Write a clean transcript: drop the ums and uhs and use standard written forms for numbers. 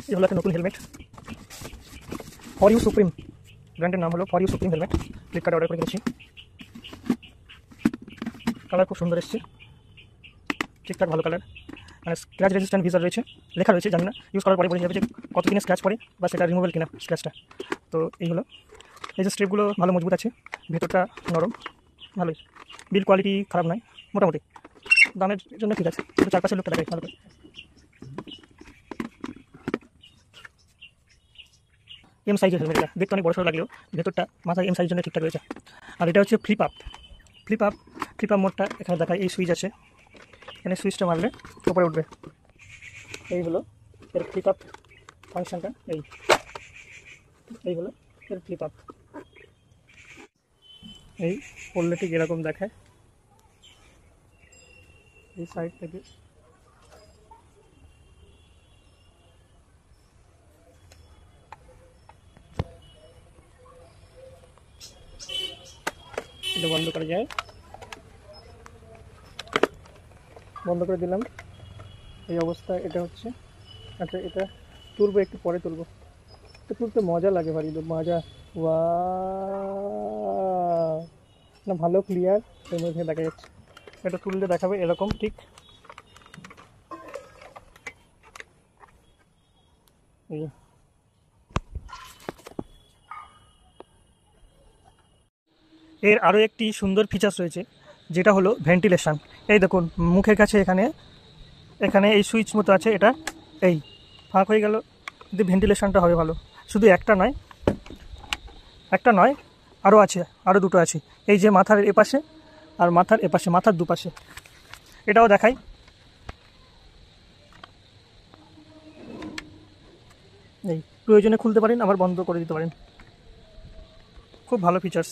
এই হলো একটা নতুন হেলমেট, ফর ইউ সুপ্রিম, ব্র্যান্ডের নাম হলো ফর ইউ সুপ্রিম হেলমেট। ফ্লিপকার্টে অর্ডার করে কিনেছি। কালার খুব সুন্দর এসছে, ঠিকঠাক ভালো কালার, মানে স্ক্র্যাচ রেজিস্ট্যান্ট ভিজার রয়েছে, লেখা রয়েছে, জানি না ইউজ করার পরে বোঝা যাবে যে কত দিনে স্ক্র্যাচ পড়ে বা সেটা রিমুভেল কিনা স্ক্র্যাচটা। তো এই হলো, এই যে স্ট্রিপগুলো ভালো মজবুত আছে, ভেতরটা নরম, ভালোই, বিল কোয়ালিটি খারাপ নয়, মোটামুটি দামের জন্য ঠিক আছে। কিন্তু চারপাশের লোকটা দেখাই ভালো করে। এম সাইজের হেলমেট, এটা দেখতে অনেক বড় সড়ো লাগলেও ভেতরটা মাথায় এম সাইজের জন্য ঠিকঠাক রয়েছে। আর এটা হচ্ছে flip up, flip up, flip up মোডটা এখানে দেখায়, এই সুইচ আছে, এখানে সুইচটা মারলে উপরে উঠবে। এই হলো এর ফ্লিপ আপ ফাংশনটা, এই হলো এর ফ্লিপ আপ। এই পড়লে ঠিক এরকম দেখায়, এই সাইড থেকে এটা বন্ধ করা যায়, বন্ধ করে দিলাম, এই অবস্থা এটা হচ্ছে। আচ্ছা এটা তুলবো, একটু পরে তুলবো, এটা তুলতে মজা লাগে ভারী, মজা। ওয়াও, না ভালো ক্লিয়ার এর মধ্যে দেখা যাচ্ছে। এটা তুললে দেখাবে এরকম ঠিক, এই এর আরও একটি সুন্দর ফিচার্স রয়েছে, যেটা হলো ভেন্টিলেশন। এই দেখুন মুখের কাছে এখানে এখানে এই সুইচ মতো আছে, এটা এই ফাঁক হয়ে গেল, কিন্তু ভেন্টিলেশনটা হবে ভালো। শুধু একটা নয়, আরও আছে, আরও দুটো আছে, এই যে মাথার এপাশে আর মাথার এপাশে, মাথার দুপাশে। এটাও দেখাই, এই প্রয়োজনে খুলতে পারেন, আবার বন্ধ করে দিতে পারেন, খুব ভালো ফিচার্স।